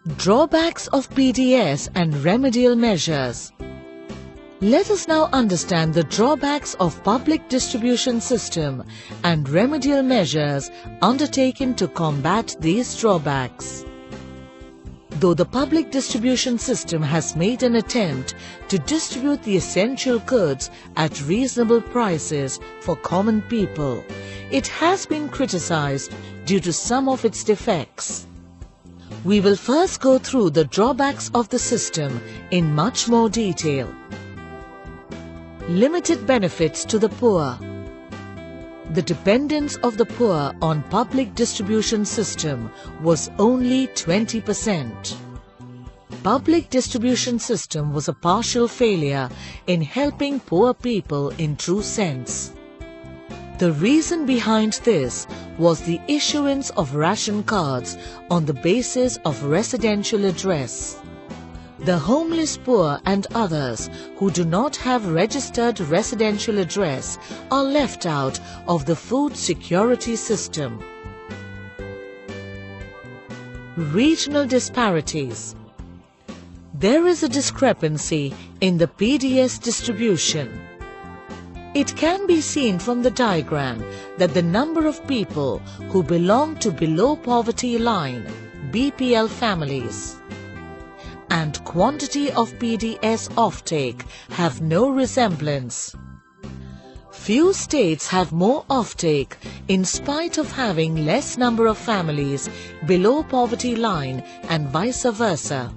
Drawbacks of PDS and remedial measures. Let us now understand the drawbacks of public distribution system and remedial measures undertaken to combat these drawbacks. Though the public distribution system has made an attempt to distribute the essential goods at reasonable prices for common people, it has been criticized due to some of its defects. We will first go through the drawbacks of the system in much more detail. Limited benefits to the poor. The dependence of the poor on public distribution system was only 20%. Public distribution system was a partial failure in helping poor people in true sense. The reason behind this was the issuance of ration cards on the basis of residential address. The homeless poor and others who do not have registered residential address are left out of the food security system. Regional disparities. There is a discrepancy in the PDS distribution. It can be seen from the diagram that the number of people who belong to below poverty line (BPL) families and quantity of PDS offtake have no resemblance. Few states have more offtake in spite of having less number of families below poverty line and vice versa.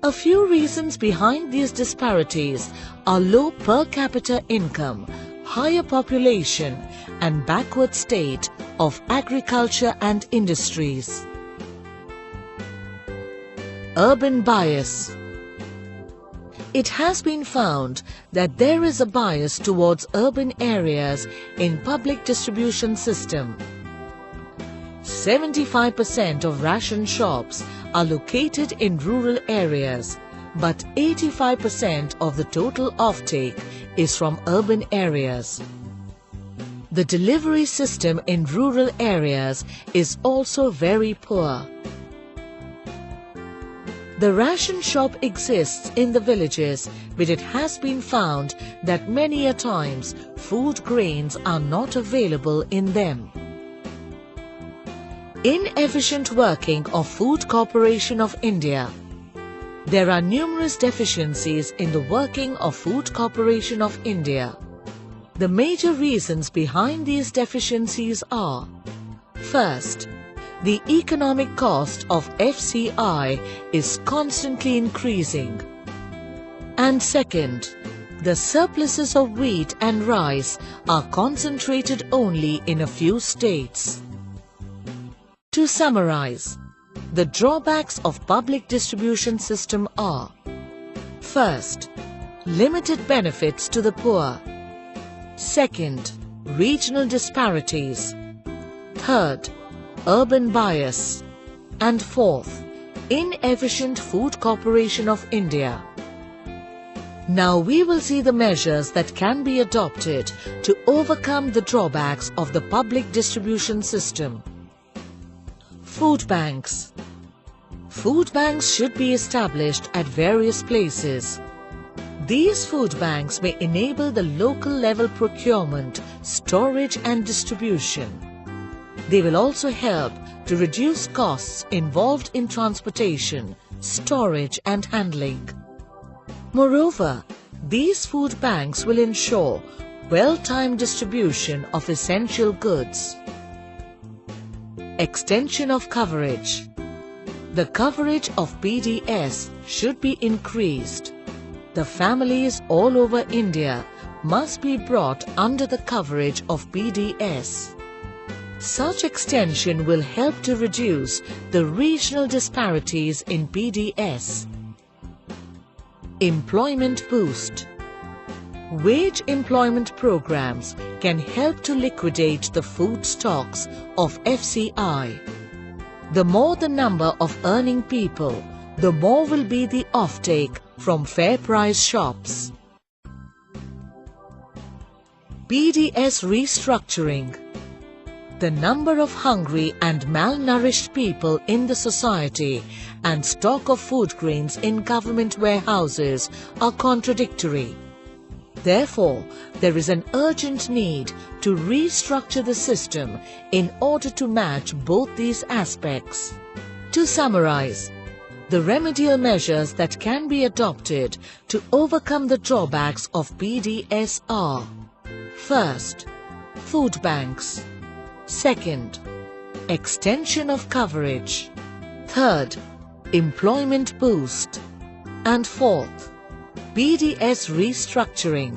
A few reasons behind these disparities are low per capita income, higher population, and backward state of agriculture and industries. Urban bias. It has been found that there is a bias towards urban areas in public distribution system. 75% of ration shops are located in rural areas, but 85% of the total offtake is from urban areas. The delivery system in rural areas is also very poor. The ration shop exists in the villages, but it has been found that many a times food grains are not available in them. Inefficient working of Food Corporation of India. There are numerous deficiencies in the working of Food Corporation of India. The major reasons behind these deficiencies are: first, the economic cost of FCI is constantly increasing. And second, the surpluses of wheat and rice are concentrated only in a few states. To summarize, the drawbacks of public distribution system are: first, limited benefits to the poor. Second, regional disparities. Third, urban bias. And fourth, inefficient Food Corporation of India. Now we will see the measures that can be adopted to overcome the drawbacks of the public distribution system. Food banks. Food banks should be established at various places. These food banks may enable the local level procurement, storage and distribution. They will also help to reduce costs involved in transportation, storage and handling. Moreover, these food banks will ensure well-timed distribution of essential goods. Extension of coverage. The coverage of PDS should be increased. The families all over India must be brought under the coverage of PDS. Such extension will help to reduce the regional disparities in PDS. Employment boost. Wage employment programs can help to liquidate the food stocks of FCI. The more the number of earning people, the more will be the offtake from fair price shops. PDS restructuring. The number of hungry and malnourished people in the society and stock of food grains in government warehouses are contradictory. Therefore, there is an urgent need to restructure the system in order to match both these aspects. To summarize, the remedial measures that can be adopted to overcome the drawbacks of PDS are: first, food banks; second, extension of coverage; third, employment boost; and fourth, PDS restructuring.